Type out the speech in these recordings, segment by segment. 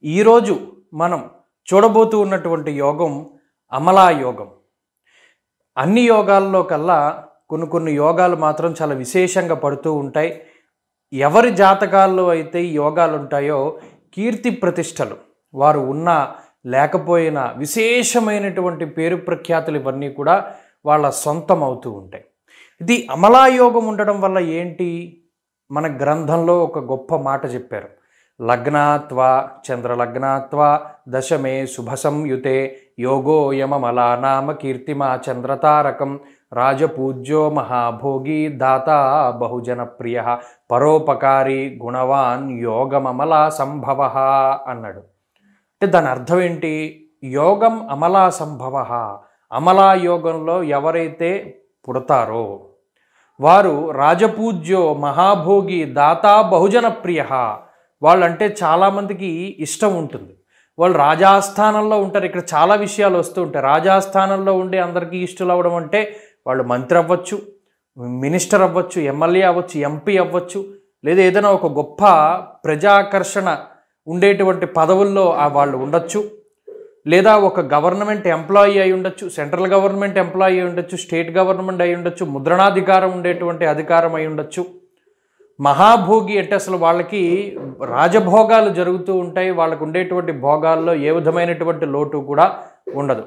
ఈరోజు మనం చూడబోతూ ఉన్నటువంటి యోగం అమలా యోగం. అన్ని యోగాల్లో కల్లా కొన్ని యోగాలు మాత్రం చాలా విశేషంగా పడుతూ ఉంటాయి. ఎవరి జాతకాల్లో అయితే ఈ యోగాలు ఉంటాయో కీర్తి ప్రతిష్టలు వారు ఉన్నా లేకపోయినా విశేషమైనటువంటి పేరు ప్రఖ్యాతులు ఇవన్నీ కూడా వాళ్ళ సొంతం అవుతూ ఉంటాయి. ఇది అమలా యోగం ఉండడం వల్ల ఏంటి, మన గ్రంథంలో ఒక గొప్ప మాట చెప్పారు. లగ్నాత్వా చంద్రలగ్నాత్వా దశమే శుభ సంయుతే యోగోయమలా నామ కీర్తిమా చంద్రతారకం రాజపూజ్యో మహాభోగి దాత బహుజన ప్రియ పరోపకారి గుణవాన్ యోగమమలా సంభవ అన్నాడు. అంటే దాని అర్థం ఏంటి? యోగం అమలా సంభవ. అమలా యోగంలో ఎవరైతే పుడతారో వారు రాజపూజ్యో మహాభోగి దాత బహుజన ప్రియ. వాళ్ళంటే చాలామందికి ఇష్టం ఉంటుంది. వాళ్ళు రాజాస్థానంలో ఉంటారు. ఇక్కడ చాలా విషయాలు వస్తూ ఉంటాయి. రాజాస్థానంలో ఉండి అందరికీ ఇష్టలు అవ్వడం అంటే వాళ్ళు మంత్రి అవ్వచ్చు, మినిస్టర్ అవ్వచ్చు, ఎమ్మెల్యే అవ్వచ్చు, ఎంపీ అవ్వచ్చు, లేదా ఏదైనా ఒక గొప్ప ప్రజాకర్షణ ఉండేటువంటి పదవుల్లో వాళ్ళు ఉండొచ్చు, లేదా ఒక గవర్నమెంట్ ఎంప్లాయీ అయి ఉండొచ్చు, సెంట్రల్ గవర్నమెంట్ ఎంప్లాయీ అయి ఉండొచ్చు, స్టేట్ గవర్నమెంట్ అయి ఉండొచ్చు, ముద్రణాధికారం ఉండేటువంటి అధికారం అయి ఉండొచ్చు. మహాభోగి అంటే అసలు వాళ్ళకి రాజభోగాలు జరుగుతూ ఉంటాయి. వాళ్ళకు ఉండేటువంటి భోగాల్లో ఏ విధమైనటువంటి లోటు కూడా ఉండదు.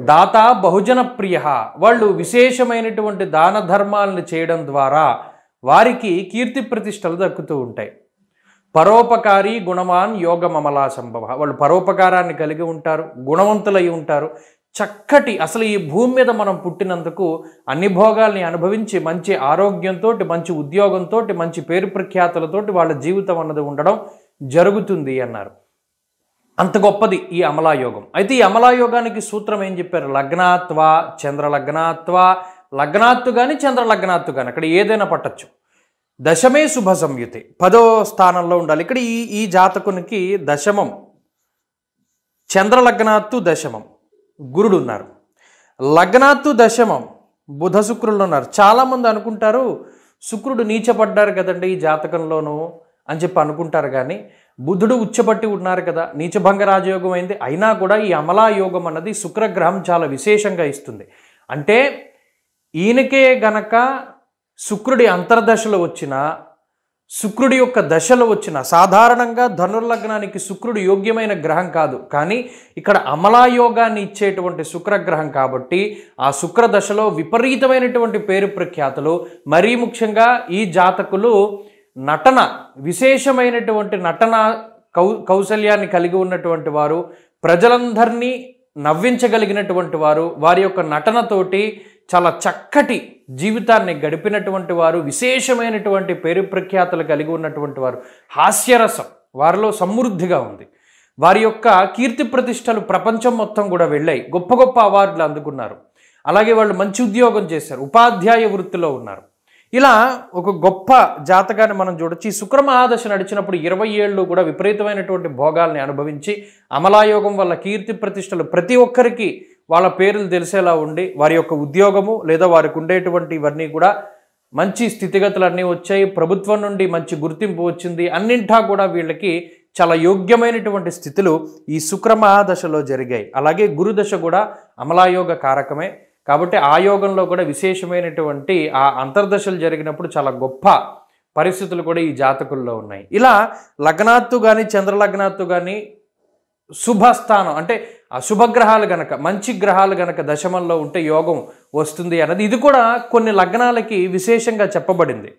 దాత బహుజన ప్రియ. వాళ్ళు విశేషమైనటువంటి దాన ధర్మాలను చేయడం ద్వారా వారికి కీర్తి ప్రతిష్టలు దక్కుతూ ఉంటాయి. పరోపకారి గుణవాన్ యోగమమలా సంభవ. వాళ్ళు పరోపకారాన్ని కలిగి ఉంటారు, గుణవంతులై ఉంటారు. చక్కటి అసలు ఈ భూమి మీద మనం పుట్టినందుకు అన్ని భోగాల్ని అనుభవించి మంచి ఆరోగ్యంతో, మంచి ఉద్యోగంతో, మంచి పేరు ప్రఖ్యాతులతోటి వాళ్ళ జీవితం అన్నది ఉండడం జరుగుతుంది అన్నారు. అంత గొప్పది ఈ అమలాయోగం. అయితే ఈ అమలాయోగానికి సూత్రం ఏం చెప్పారు? లగ్నాత్వా చంద్రలగ్నాత్వా. లగ్నాత్తు కానీ చంద్రలగ్నాత్తు కానీ అక్కడ ఏదైనా పట్టచ్చు. దశమే శుభ సంయుతే, 10వ స్థానంలో ఉండాలి. ఇక్కడ ఈ జాతకునికి దశమం, చంద్రలగ్నాత్తు దశమం గురుడు ఉన్నారు, లగ్నాత్తు దశమం బుధ శుక్రులు ఉన్నారు. చాలామంది అనుకుంటారు శుక్రుడు నీచపడ్డారు కదండి ఈ జాతకంలోనూ అని చెప్పి అనుకుంటారు. కానీ బుధుడు ఉచ్చపట్టి ఉన్నారు కదా, నీచభంగ రాజయోగం అయింది. అయినా కూడా ఈ అమలాయోగం అన్నది శుక్రగ్రహం చాలా విశేషంగా ఇస్తుంది. అంటే ఈయనకే గనక శుక్రుడి అంతర్దశలో వచ్చిన, శుక్రుడి యొక్క దశలో వచ్చిన, సాధారణంగా ధనుర్లగ్నానికి శుక్రుడు యోగ్యమైన గ్రహం కాదు, కానీ ఇక్కడ అమలాయోగాన్ని ఇచ్చేటువంటి శుక్రగ్రహం కాబట్టి ఆ శుక్ర దశలో విపరీతమైనటువంటి పేరు ప్రఖ్యాతులు, మరీ ముఖ్యంగా ఈ జాతకులు నటన, విశేషమైనటువంటి నటన కౌశల్యాన్ని కలిగి ఉన్నటువంటి వారు, ప్రజలందరినీ నవ్వించగలిగినటువంటి వారు, వారి యొక్క నటనతోటి చాలా చక్కటి జీవితాన్ని గడిపినటువంటి వారు, విశేషమైనటువంటి పేరు ప్రఖ్యాతులు కలిగి ఉన్నటువంటి వారు, హాస్యరసం వారిలో సమృద్ధిగా ఉంది. వారి యొక్క కీర్తి ప్రతిష్టలు ప్రపంచం మొత్తం కూడా వెళ్ళాయి, గొప్ప గొప్ప అవార్డులు అందుకున్నారు. అలాగే వాళ్ళు మంచి ఉద్యోగం చేశారు, ఉపాధ్యాయ వృత్తిలో ఉన్నారు. ఇలా ఒక గొప్ప జాతకాన్ని మనం చూడొచ్చు. ఈ శుక్ర మహాదశ నడిచినప్పుడు 20 ఏళ్ళు కూడా విపరీతమైనటువంటి భోగాల్ని అనుభవించి అమలాయోగం వల్ల కీర్తి ప్రతిష్టలు ప్రతి ఒక్కరికి వాళ్ళ పేర్లు తెలిసేలా ఉండి, వారి యొక్క ఉద్యోగము లేదా వారికి ఉండేటువంటి ఇవన్నీ కూడా మంచి స్థితిగతులన్నీ వచ్చాయి. ప్రభుత్వం నుండి మంచి గుర్తింపు వచ్చింది. అన్నింటా కూడా వీళ్ళకి చాలా యోగ్యమైనటువంటి స్థితులు ఈ శుక్ర మహాదశలో జరిగాయి. అలాగే గురుదశ కూడా అమలాయోగ కారకమే కాబట్టి ఆ యోగంలో కూడా విశేషమైనటువంటి ఆ అంతర్దశలు జరిగినప్పుడు చాలా గొప్ప పరిస్థితులు కూడా ఈ జాతకుల్లో ఉన్నాయి. ఇలా లగ్నాత్తు కానీ చంద్రలగ్నాత్తు కానీ శుభస్థానం అంటే అశుభగ్రహాలు గనక, మంచి గ్రహాలు గనక దశమంలో ఉంటే యోగం వస్తుంది అన్నది ఇది కూడా కొన్ని లగ్నాలకి విశేషంగా చెప్పబడింది.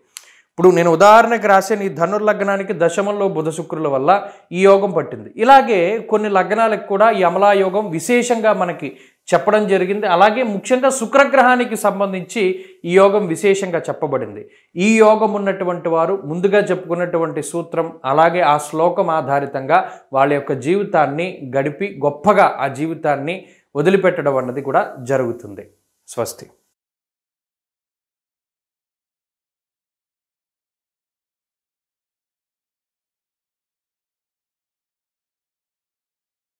ఇప్పుడు నేను ఉదాహరణకి రాసిన ఈ ధనుర్లగ్నానికి దశమంలో బుధ శుక్రుల వల్ల ఈ యోగం పట్టింది. ఇలాగే కొన్ని లగ్నాలకు కూడా ఈ అమలాయోగం విశేషంగా మనకి చెప్పడం జరిగింది. అలాగే ముఖ్యంగా శుక్రగ్రహానికి సంబంధించి ఈ యోగం విశేషంగా చెప్పబడింది. ఈ యోగం ఉన్నటువంటి వారు ముందుగా చెప్పుకున్నటువంటి సూత్రం అలాగే ఆ శ్లోకం ఆధారితంగా వాళ్ళ యొక్క జీవితాన్ని గడిపి గొప్పగా ఆ జీవితాన్ని వదిలిపెట్టడం అన్నది కూడా జరుగుతుంది. స్వస్తి.